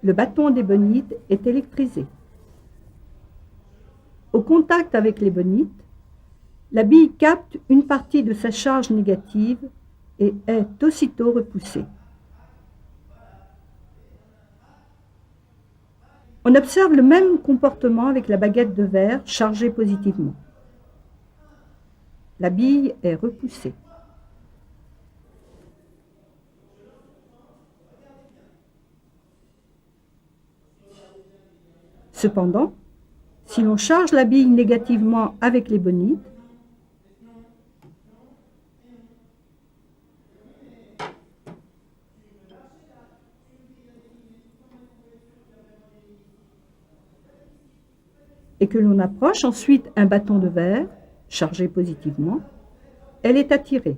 le bâton d'ébonite est électrisé. Au contact avec l'ébonite, la bille capte une partie de sa charge négative et est aussitôt repoussée. On observe le même comportement avec la baguette de verre chargée positivement. La bille est repoussée. Cependant, si l'on charge la bille négativement avec l'ébonite, et que l'on approche ensuite un bâton de verre chargé positivement, elle est attirée.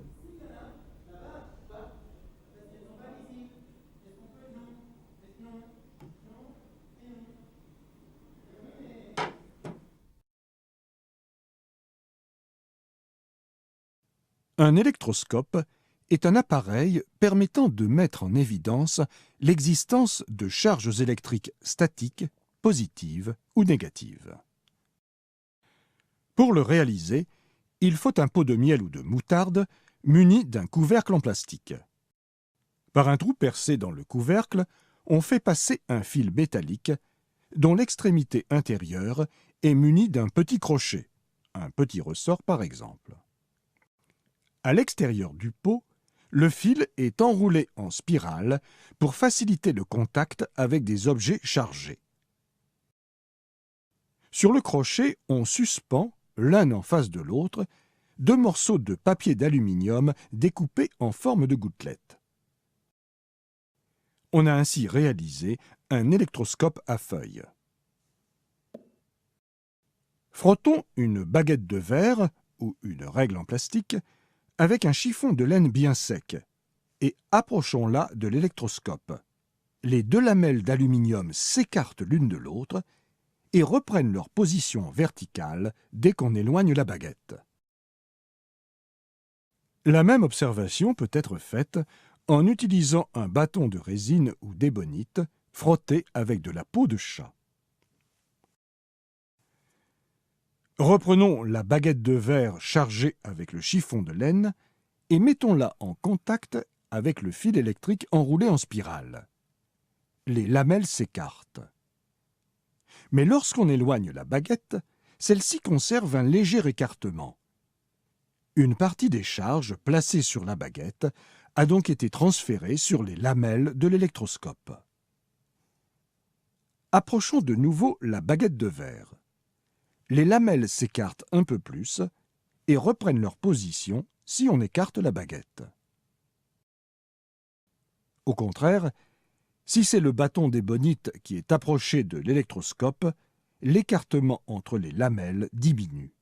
Un électroscope est un appareil permettant de mettre en évidence l'existence de charges électriques statiques, positives ou négatives. Pour le réaliser, il faut un pot de miel ou de moutarde muni d'un couvercle en plastique. Par un trou percé dans le couvercle, on fait passer un fil métallique dont l'extrémité intérieure est munie d'un petit crochet, un petit ressort par exemple. À l'extérieur du pot, le fil est enroulé en spirale pour faciliter le contact avec des objets chargés. Sur le crochet, on suspend, l'un en face de l'autre, deux morceaux de papier d'aluminium découpés en forme de gouttelettes. On a ainsi réalisé un électroscope à feuilles. Frottons une baguette de verre ou une règle en plastique avec un chiffon de laine bien sec et approchons-la de l'électroscope. Les deux lamelles d'aluminium s'écartent l'une de l'autre et reprennent leur position verticale dès qu'on éloigne la baguette. La même observation peut être faite en utilisant un bâton de résine ou d'ébonite frotté avec de la peau de chat. Reprenons la baguette de verre chargée avec le chiffon de laine et mettons-la en contact avec le fil électrique enroulé en spirale. Les lamelles s'écartent. Mais lorsqu'on éloigne la baguette, celle-ci conserve un léger écartement. Une partie des charges placées sur la baguette a donc été transférée sur les lamelles de l'électroscope. Approchons de nouveau la baguette de verre. Les lamelles s'écartent un peu plus et reprennent leur position si on écarte la baguette. Au contraire, si c'est le bâton d'ébonite qui est approché de l'électroscope, l'écartement entre les lamelles diminue.